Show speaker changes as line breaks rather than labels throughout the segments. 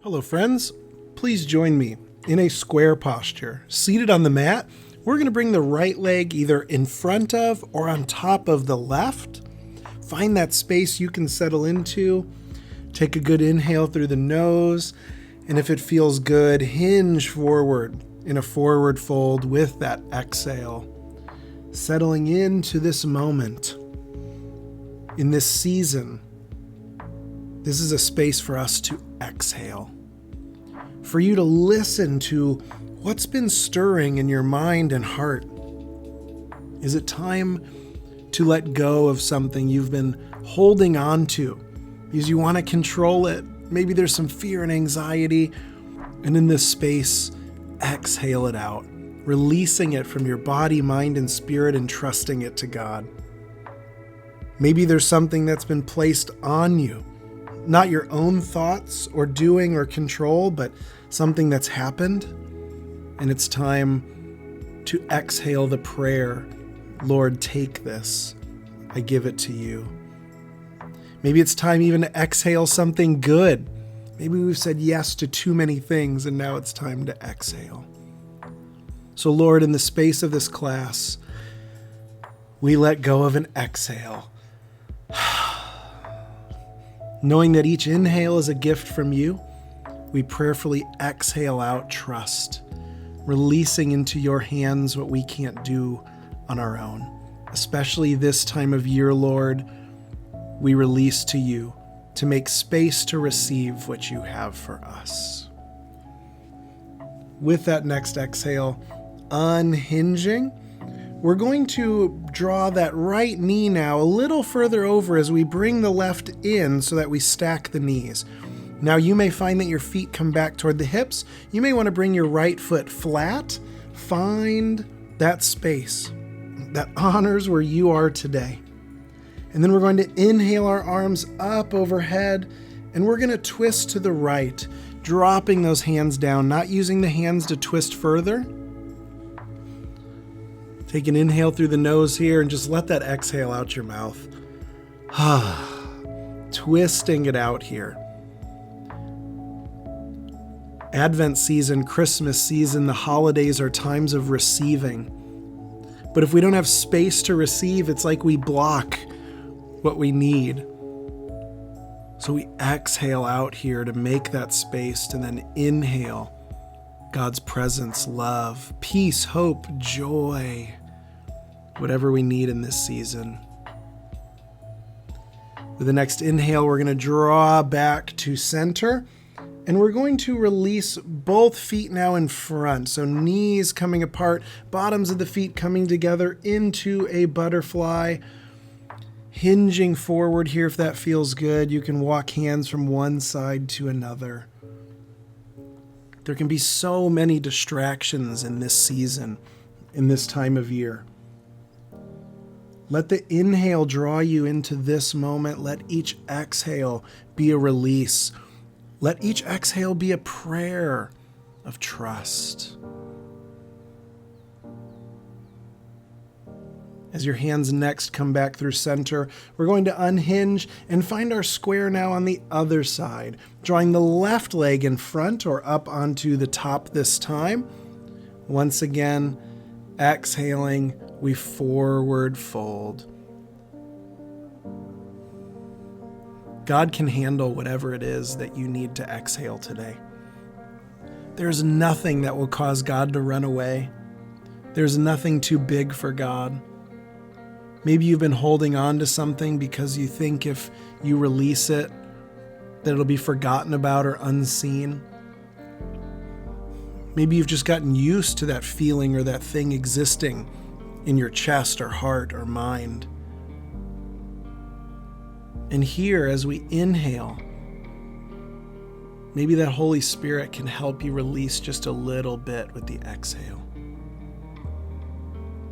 Hello friends, please join me in a square posture. Seated on the mat, we're going to bring the right leg either in front of or on top of the left. Find that space you can settle into. Take a good inhale through the nose, and if it feels good, hinge forward in a forward fold with that exhale. Settling into this moment, in this season. This is a space for us to exhale, for you to listen to what's been stirring in your mind and heart. Is it time to let go of something you've been holding on to because you want to control it? Maybe there's some fear and anxiety, and in this space, exhale it out, releasing it from your body, mind, and spirit and trusting it to God. Maybe there's something that's been placed on you. Not your own thoughts or doing or control, but something that's happened. And it's time to exhale the prayer, Lord, take this. I give it to you. Maybe it's time even to exhale something good. Maybe we've said yes to too many things and now it's time to exhale. So Lord, in the space of this class, we let go of an exhale. Knowing that each inhale is a gift from you, we prayerfully exhale out trust, releasing into your hands what we can't do on our own. Especially this time of year, Lord, we release to you to make space to receive what you have for us. With that next exhale, unhinging, we're going to draw that right knee now a little further over as we bring the left in so that we stack the knees. Now you may find that your feet come back toward the hips. You may want to bring your right foot flat. Find that space that honors where you are today. And then we're going to inhale our arms up overhead, and we're going to twist to the right, dropping those hands down, not using the hands to twist further. Take an inhale through the nose here and just let that exhale out your mouth. Twisting it out here. Advent season, Christmas season, the holidays are times of receiving. But if we don't have space to receive, it's like we block what we need. So we exhale out here to make that space, to then inhale God's presence, love, peace, hope, joy, whatever we need in this season. With the next inhale, we're going to draw back to center, and we're going to release both feet now in front. So knees coming apart, bottoms of the feet coming together into a butterfly, hinging forward here if that feels good. You can walk hands from one side to another. There can be so many distractions in this season, in this time of year. Let the inhale draw you into this moment. Let each exhale be a release. Let each exhale be a prayer of trust. As your hands next come back through center, we're going to unhinge and find our square now on the other side, drawing the left leg in front or up onto the top this time. Once again, exhaling, we forward fold. God can handle whatever it is that you need to exhale today. There's nothing that will cause God to run away. There's nothing too big for God. Maybe you've been holding on to something because you think if you release it, that it'll be forgotten about or unseen. Maybe you've just gotten used to that feeling or that thing existing in your chest or heart or mind. And here, as we inhale, maybe that Holy Spirit can help you release just a little bit with the exhale.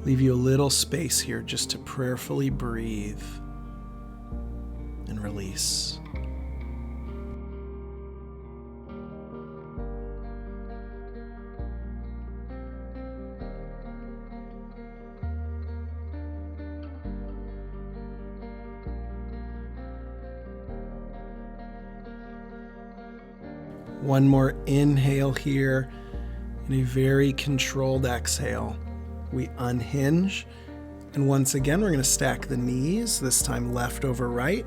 Leave you a little space here just to prayerfully breathe and release. One more inhale here, and a very controlled exhale. We unhinge, and once again, we're going to stack the knees, this time left over right.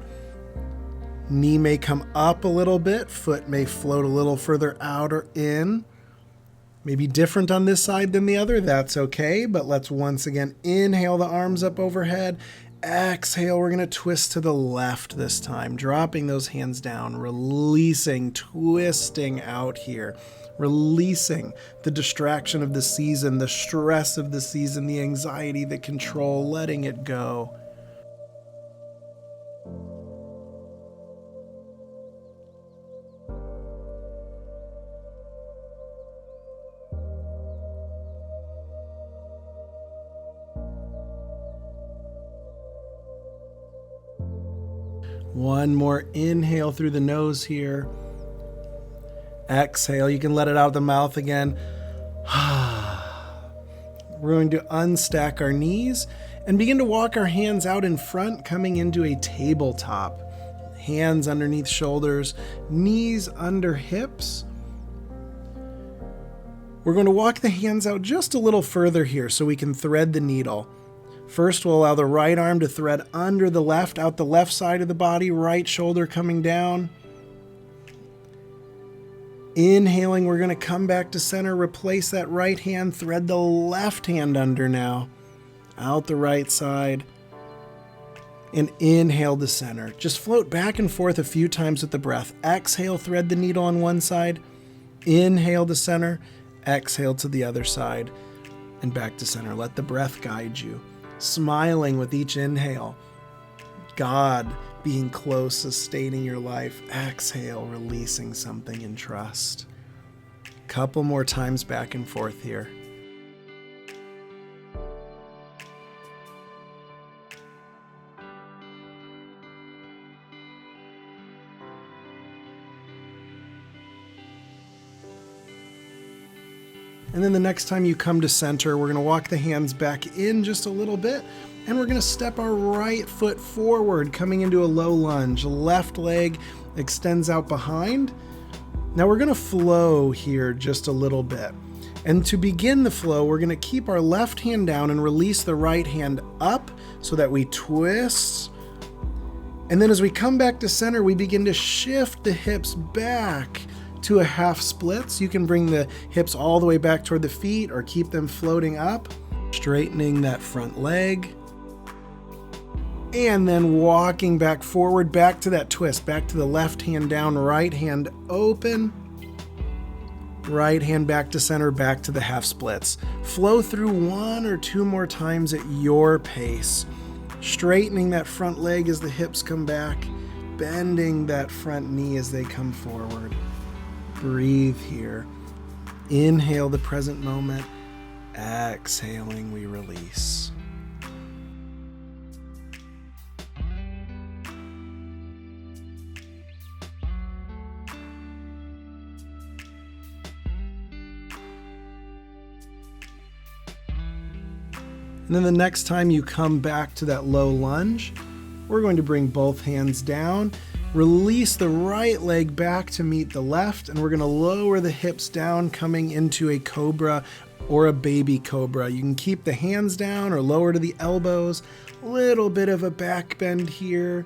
Knee may come up a little bit, foot may float a little further out or in. Maybe different on this side than the other, that's okay, but let's once again inhale the arms up overhead. Exhale, we're going to twist to the left this time, dropping those hands down, releasing, twisting out here, releasing the distraction of the season, the stress of the season, the anxiety, the control, letting it go. One more inhale through the nose here. Exhale, you can let it out of the mouth again. We're going to unstack our knees and begin to walk our hands out in front, coming into a tabletop. Hands underneath shoulders, knees under hips. We're going to walk the hands out just a little further here so we can thread the needle. First, we'll allow the right arm to thread under the left, out the left side of the body, right shoulder coming down. Inhaling, we're going to come back to center, replace that right hand, thread the left hand under now, out the right side, and inhale to center. Just float back and forth a few times with the breath. Exhale, thread the needle on one side, inhale to center, exhale to the other side, and back to center. Let the breath guide you. Smiling with each inhale. God being close, sustaining your life. Exhale, releasing something in trust. Couple more times back and forth here. And then the next time you come to center, we're going to walk the hands back in just a little bit, and we're going to step our right foot forward, coming into a low lunge. Left leg extends out behind. Now we're going to flow here just a little bit. And to begin the flow, we're going to keep our left hand down and release the right hand up so that we twist. And then as we come back to center, we begin to shift the hips back to a half splits. You can bring the hips all the way back toward the feet or keep them floating up, straightening that front leg. And then walking back forward, back to that twist, back to the left hand down, right hand open, right hand back to center, back to the half splits. Flow through one or two more times at your pace, straightening that front leg as the hips come back, bending that front knee as they come forward. Breathe here. Inhale the present moment. Exhaling, we release. And then the next time you come back to that low lunge, we're going to bring both hands down. Release the right leg back to meet the left, and we're going to lower the hips down, coming into a cobra or a baby cobra. You can keep the hands down or lower to the elbows. A little bit of a back bend here.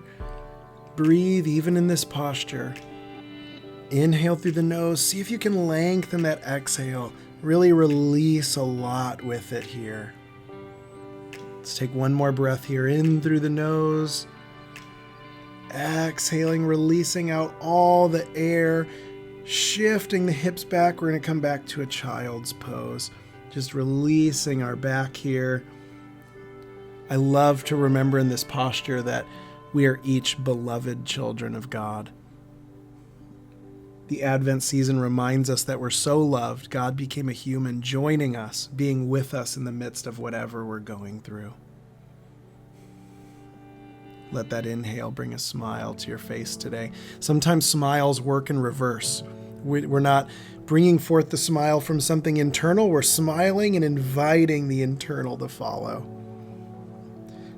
Breathe even in this posture. Inhale through the nose. See if you can lengthen that exhale. Really release a lot with it here. Let's take one more breath here. In through the nose. Exhaling, releasing out all the air, shifting the hips back. We're going to come back to a child's pose. Just releasing our back here. I love to remember in this posture that we are each beloved children of God. The Advent season reminds us that we're so loved. God became a human, joining us, being with us in the midst of whatever we're going through. Let that inhale bring a smile to your face today. Sometimes smiles work in reverse. We're not bringing forth the smile from something internal. We're smiling and inviting the internal to follow.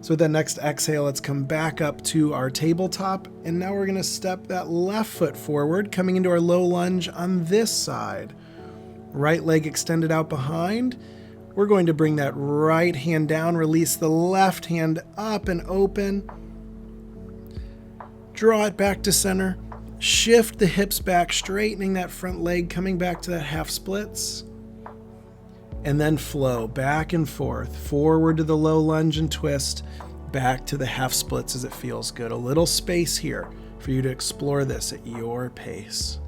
So with that next exhale, let's come back up to our tabletop. And now we're gonna step that left foot forward, coming into our low lunge on this side. Right leg extended out behind. We're going to bring that right hand down, release the left hand up and open. Draw it back to center. Shift the hips back, straightening that front leg, coming back to that half splits. And then flow back and forth, forward to the low lunge and twist, back to the half splits as it feels good. A little space here for you to explore this at your pace.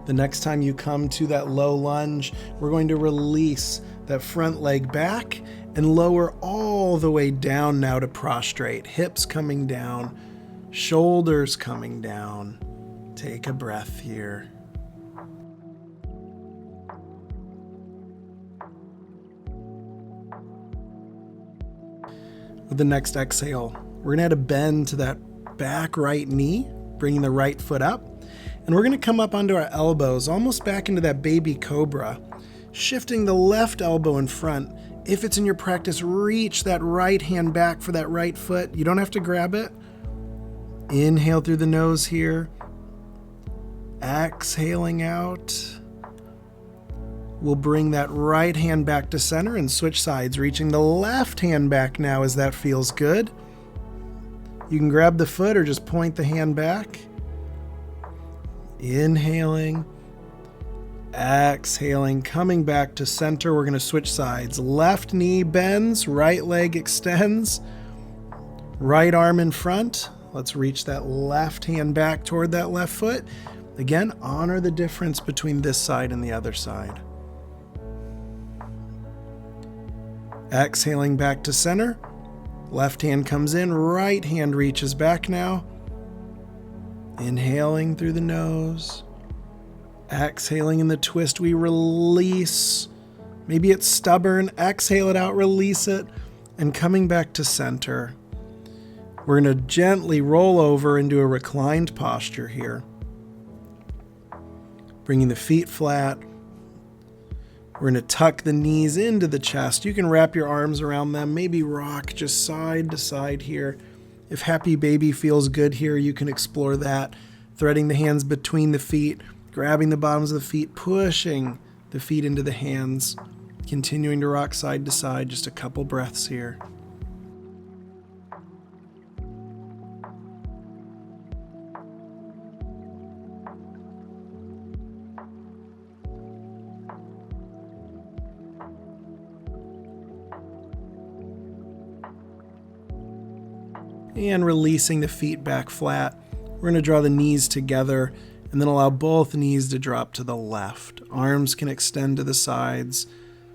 The next time you come to that low lunge, we're going to release that front leg back and lower all the way down now to prostrate. Hips coming down, shoulders coming down. Take a breath here. With the next exhale, we're gonna add a bend to that back right knee, bringing the right foot up. And we're going to come up onto our elbows, almost back into that baby cobra, shifting the left elbow in front. If it's in your practice, reach that right hand back for that right foot. You don't have to grab it. Inhale through the nose here. Exhaling out. We'll bring that right hand back to center and switch sides, reaching the left hand back now as that feels good. You can grab the foot or just point the hand back. Inhaling, exhaling, coming back to center. We're going to switch sides. Left knee bends, right leg extends, right arm in front. Let's reach that left hand back toward that left foot. Again, honor the difference between this side and the other side. Exhaling back to center. Left hand comes in, right hand reaches back now. Inhaling through the nose. Exhaling in the twist, we release. Maybe it's stubborn. Exhale it out, release it. And coming back to center. We're going to gently roll over into a reclined posture here. Bringing the feet flat. We're going to tuck the knees into the chest. You can wrap your arms around them. Maybe rock just side to side here. If happy baby feels good here, you can explore that. Threading the hands between the feet, grabbing the bottoms of the feet, pushing the feet into the hands, continuing to rock side to side, just a couple breaths here. And releasing the feet back flat. We're going to draw the knees together and then allow both knees to drop to the left. Arms can extend to the sides,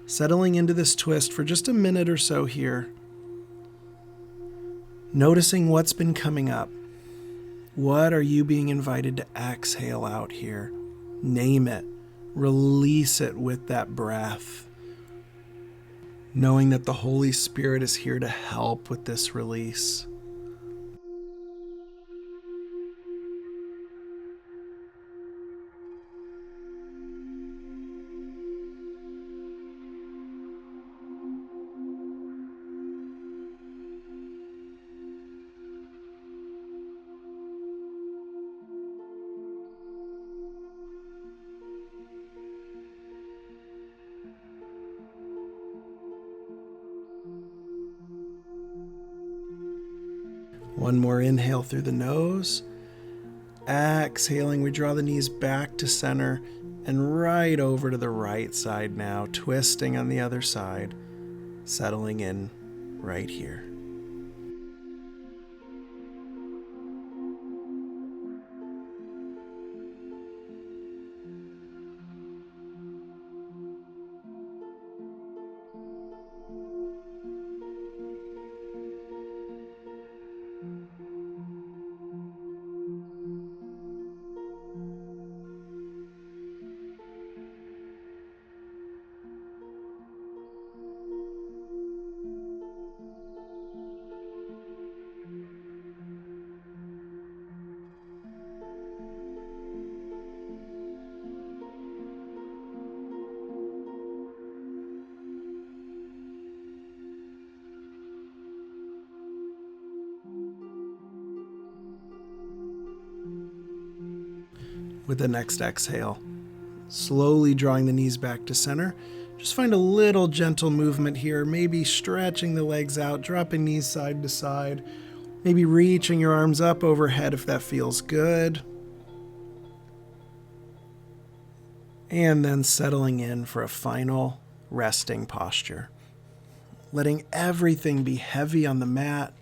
settling into this twist for just a minute or so here. Noticing what's been coming up. What are you being invited to exhale out here? Name it. Release it with that breath. Knowing that the Holy Spirit is here to help with this release. One more inhale through the nose. Exhaling, we draw the knees back to center and right over to the right side now, twisting on the other side, settling in right here. with the next exhale. Slowly drawing the knees back to center. Just find a little gentle movement here, maybe stretching the legs out, dropping knees side to side, maybe reaching your arms up overhead if that feels good. And then settling in for a final resting posture. Letting everything be heavy on the mat,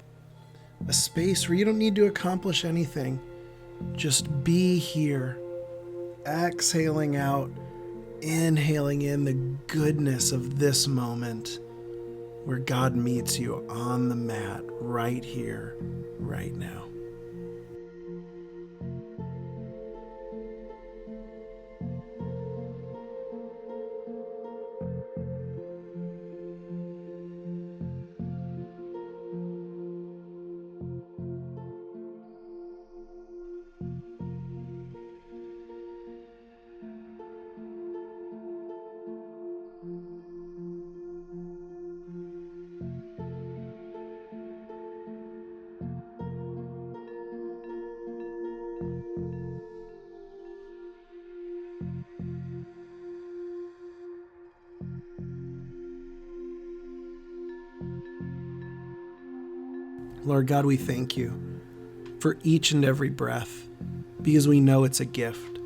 a space where you don't need to accomplish anything. Just be here, exhaling out, inhaling in the goodness of this moment where God meets you on the mat right here, right now. Lord God, we thank you for each and every breath because we know it's a gift.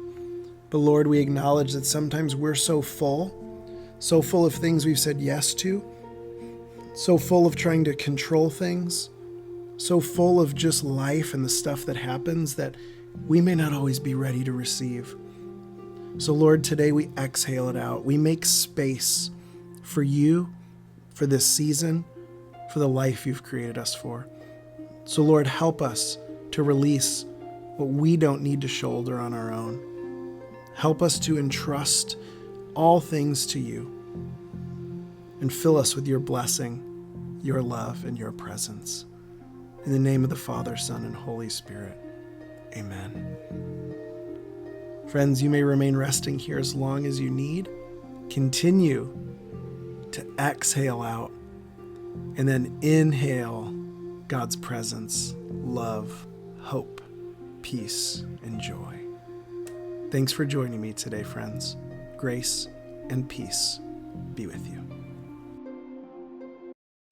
But Lord, we acknowledge that sometimes we're so full of things we've said yes to, so full of trying to control things, so full of just life and the stuff that happens that we may not always be ready to receive. So Lord, today we exhale it out. We make space for you, for this season, for the life you've created us for. So Lord, help us to release what we don't need to shoulder on our own. Help us to entrust all things to you and fill us with your blessing, your love, and your presence. In the name of the Father, Son, and Holy Spirit, amen. Friends, you may remain resting here as long as you need. Continue to exhale out and then inhale God's presence, love, hope, peace, and joy. Thanks for joining me today, friends. Grace and peace be with you.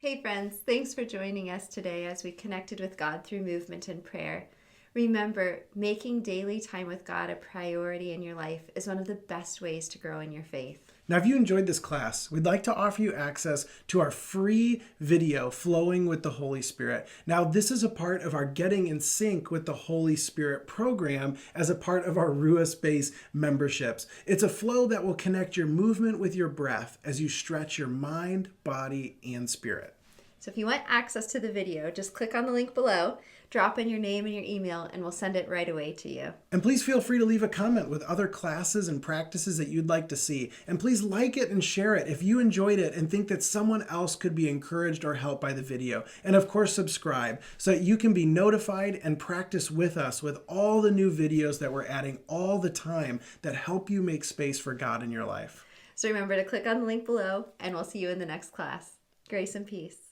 Hey friends, thanks for joining us today as we connected with God through movement and prayer. Remember, making daily time with God a priority in your life is one of the best ways to grow in your faith.
Now, if you enjoyed this class, we'd like to offer you access to our free video, Flowing with the Holy Spirit. Now, this is a part of our Getting in Sync with the Holy Spirit program as a part of our Ruah Space memberships. It's a flow that will connect your movement with your breath as you stretch your mind, body, and spirit.
So if you want access to the video, just click on the link below, drop in your name and your email, and we'll send it right away to you.
And please feel free to leave a comment with other classes and practices that you'd like to see. And please like it and share it if you enjoyed it and think that someone else could be encouraged or helped by the video. And of course, subscribe so that you can be notified and practice with us with all the new videos that we're adding all the time that help you make space for God in your life.
So remember to click on the link below, and we'll see you in the next class. Grace and peace.